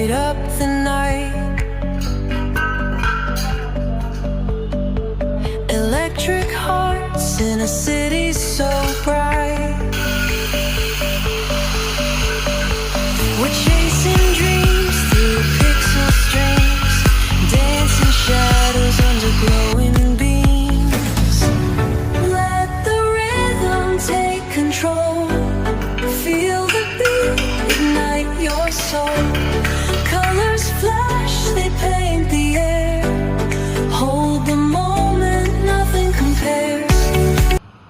light up the night. Electric hearts in a city so bright. We're chasing dreams through pixel streams, dancing shadows under glowing beams. Let the rhythm take control. Feel the beat, ignite your soul. Colors flash, they paint